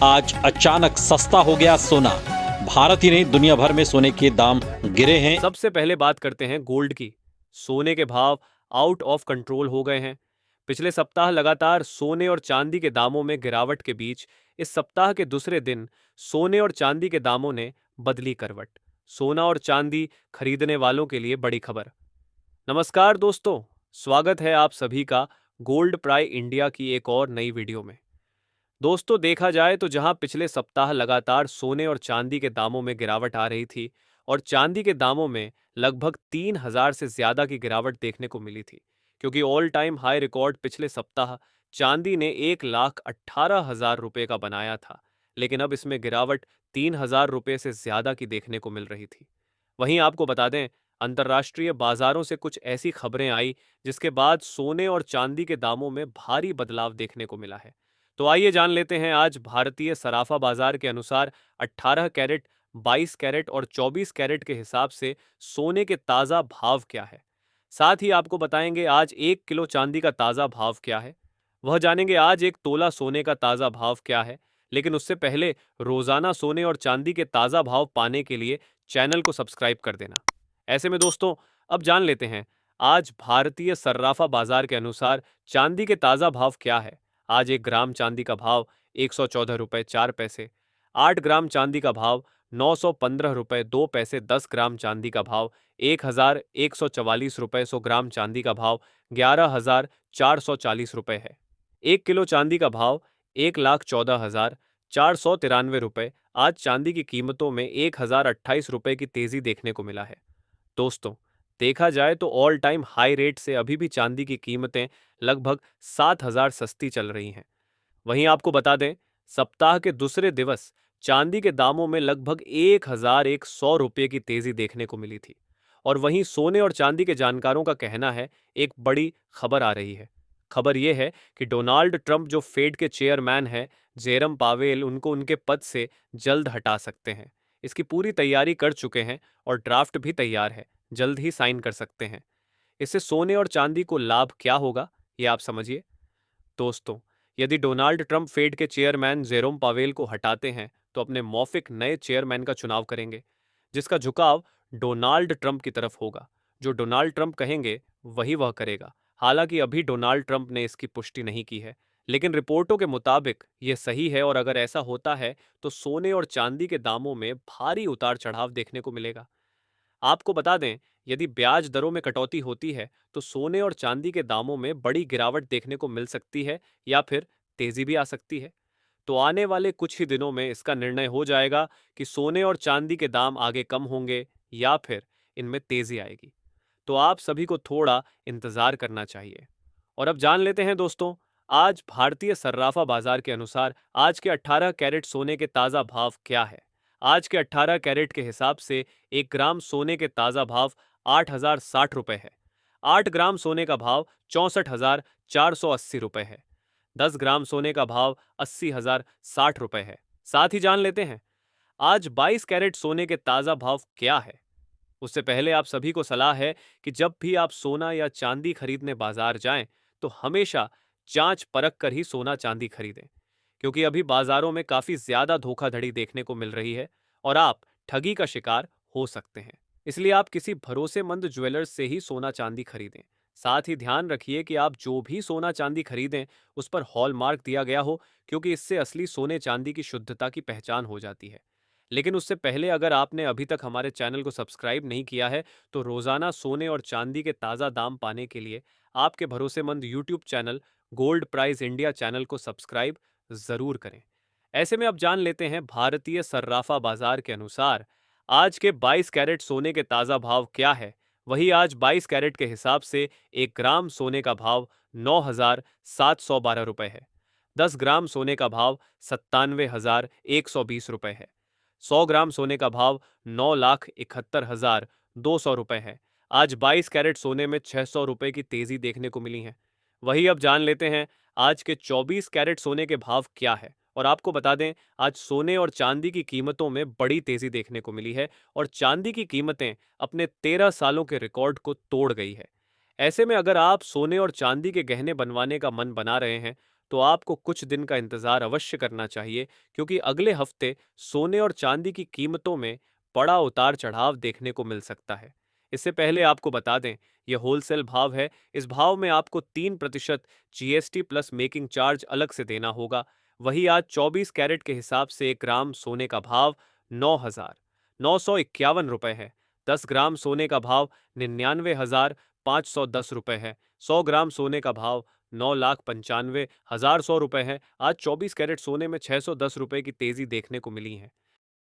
आज अचानक सस्ता हो गया सोना। भारत ही नहीं दुनिया भर में सोने के दाम गिरे हैं। सबसे पहले बात करते हैं गोल्ड की। सोने के भाव आउट ऑफ कंट्रोल हो गए हैं। पिछले सप्ताह लगातार सोने और चांदी के दामों में गिरावट के बीच इस सप्ताह के दूसरे दिन सोने और चांदी के दामों ने बदली करवट। सोना और चांदी खरीदने वालों के लिए बड़ी खबर। नमस्कार दोस्तों, स्वागत है आप सभी का गोल्ड प्राइ इंडिया की एक और नई वीडियो में। दोस्तों, देखा जाए तो जहां पिछले सप्ताह लगातार सोने और चांदी के दामों में गिरावट आ रही थी और चांदी के दामों में लगभग 3,000 से ज्यादा की गिरावट देखने को मिली थी, क्योंकि ऑल टाइम हाई रिकॉर्ड पिछले सप्ताह चांदी ने 1,18,000 रुपए का बनाया था, लेकिन अब इसमें गिरावट 3,000 रुपए से ज्यादा की देखने को मिल रही थी। वहीं आपको बता दें, अंतर्राष्ट्रीय बाजारों से कुछ ऐसी खबरें आई जिसके बाद सोने और चांदी के दामों में भारी बदलाव देखने को मिला है। तो आइए जान लेते हैं आज भारतीय सराफा बाजार के अनुसार 18 कैरेट, 22 कैरेट और 24 कैरेट के हिसाब से सोने के ताज़ा भाव क्या है। साथ ही आपको बताएंगे आज 1 किलो चांदी का ताज़ा भाव क्या है। वह जानेंगे आज 1 तोला सोने का ताज़ा भाव क्या है। लेकिन उससे पहले रोजाना सोने और चांदी के ताज़ा भाव पाने के लिए चैनल को सब्सक्राइब कर देना। ऐसे में दोस्तों, अब जान लेते हैं आज भारतीय सर्राफा बाजार के अनुसार चांदी के ताज़ा भाव क्या है। आज 1 ग्राम चांदी का भाव 114 रुपये 4 पैसे। 8 ग्राम चांदी का भाव 915 रुपये 2 पैसे। 10 ग्राम चांदी का भाव 1,144 रुपये। 100 ग्राम चांदी का भाव 11,440 रुपये है। 1 किलो चांदी का भाव 1,14,493 रुपये। आज चांदी की कीमतों में 1,028 रुपये की तेजी देखने को मिला है। दोस्तों, देखा जाए तो ऑल टाइम हाई रेट से अभी भी चांदी की कीमतें लगभग 7,000 सस्ती चल रही हैं। वहीं आपको बता दें, सप्ताह के दूसरे दिवस चांदी के दामों में लगभग 1,100 रुपये की तेजी देखने को मिली थी। और वहीं सोने और चांदी के जानकारों का कहना है एक बड़ी खबर आ रही है। खबर यह है कि डोनाल्ड ट्रंप जो फेड के चेयरमैन हैं, जेरम पावेल, उनको उनके पद से जल्द हटा सकते हैं। इसकी पूरी तैयारी कर चुके हैं और ड्राफ्ट भी तैयार है, जल्द ही साइन कर सकते हैं। इससे सोने और चांदी को लाभ क्या होगा, ये आप समझिए। दोस्तों, यदि डोनाल्ड ट्रंप फेड के चेयरमैन जेरोम पावेल को हटाते हैं तो अपने मौफिक नए चेयरमैन का चुनाव करेंगे, जिसका झुकाव डोनाल्ड ट्रंप की तरफ होगा। जो डोनाल्ड ट्रंप कहेंगे वही वह करेगा। हालांकि अभी डोनाल्ड ट्रंप ने इसकी पुष्टि नहीं की है, लेकिन रिपोर्टों के मुताबिक यह सही है और अगर ऐसा होता है तो सोने और चांदी के दामों में भारी उतार चढ़ाव देखने को मिलेगा। आपको बता दें, यदि ब्याज दरों में कटौती होती है तो सोने और चांदी के दामों में बड़ी गिरावट देखने को मिल सकती है या फिर तेजी भी आ सकती है। तो आने वाले कुछ ही दिनों में इसका निर्णय हो जाएगा कि सोने और चांदी के दाम आगे कम होंगे या फिर इनमें तेजी आएगी। तो आप सभी को थोड़ा इंतजार करना चाहिए। और अब जान लेते हैं दोस्तों, आज भारतीय सर्राफा बाजार के अनुसार आज के 18 कैरेट सोने के ताज़ा भाव क्या है। आज के 18 कैरेट के हिसाब से 1 ग्राम सोने के ताज़ा भाव 8,060 रुपये है। 8 ग्राम सोने का भाव 64,480 रुपये है। 10 ग्राम सोने का भाव 80,060 रुपये है। साथ ही जान लेते हैं आज 22 कैरेट सोने के ताज़ा भाव क्या है। उससे पहले आप सभी को सलाह है कि जब भी आप सोना या चांदी खरीदने बाजार जाएं तो हमेशा जांच परख कर ही सोना चांदी खरीदें, क्योंकि अभी बाजारों में काफी ज्यादा धोखाधड़ी देखने को मिल रही है और आप ठगी का शिकार हो सकते हैं। इसलिए आप किसी भरोसेमंद ज्वेलर्स से ही सोना चांदी खरीदें। साथ ही ध्यान रखिए कि आप जो भी सोना चांदी खरीदें उस पर हॉलमार्क दिया गया हो, क्योंकि इससे असली सोने चांदी की शुद्धता की पहचान हो जाती है। लेकिन उससे पहले अगर आपने अभी तक हमारे चैनल को सब्सक्राइब नहीं किया है तो रोजाना सोने और चांदी के ताज़ा दाम पाने के लिए आपके भरोसेमंद YouTube channel Gold Prize India channel को सब्सक्राइब जरूर करें। ऐसे में अब जान लेते हैं भारतीय सर्राफा बाजार के अनुसार आज के 22 कैरेट सोने के ताज़ा भाव क्या है। वही आज 22 कैरेट के हिसाब से 1 ग्राम सोने का भाव 9,712 रुपये है। 10 ग्राम सोने का भाव 97,120 रुपये है। 100 ग्राम सोने का भाव 9,71,200 रुपये है। आज 22 कैरेट सोने में 600 रुपये की तेजी देखने को मिली है। वही अब जान लेते हैं आज के 24 कैरेट सोने के भाव क्या है। और आपको बता दें, आज सोने और चांदी की कीमतों में बड़ी तेजी देखने को मिली है और चांदी की कीमतें अपने 13 सालों के रिकॉर्ड को तोड़ गई है। ऐसे में अगर आप सोने और चांदी के गहने बनवाने का मन बना रहे हैं तो आपको कुछ दिन का इंतजार अवश्य करना चाहिए, क्योंकि अगले हफ्ते सोने और चांदी की कीमतों में बड़ा उतार चढ़ाव देखने को मिल सकता है। इससे पहले आपको बता दें, यह होलसेल भाव है। इस भाव में आपको 3% जीएसटी प्लस मेकिंग चार्ज अलग से देना होगा। वही आज 24 कैरेट के हिसाब से 1 ग्राम सोने का भाव 9,951 रुपए है। 10 ग्राम सोने का भाव 99,510 रुपए है। 100 ग्राम सोने का भाव 9,95,100 रुपए है। आज 24 कैरेट सोने में 610 रुपए की तेजी देखने को मिली है।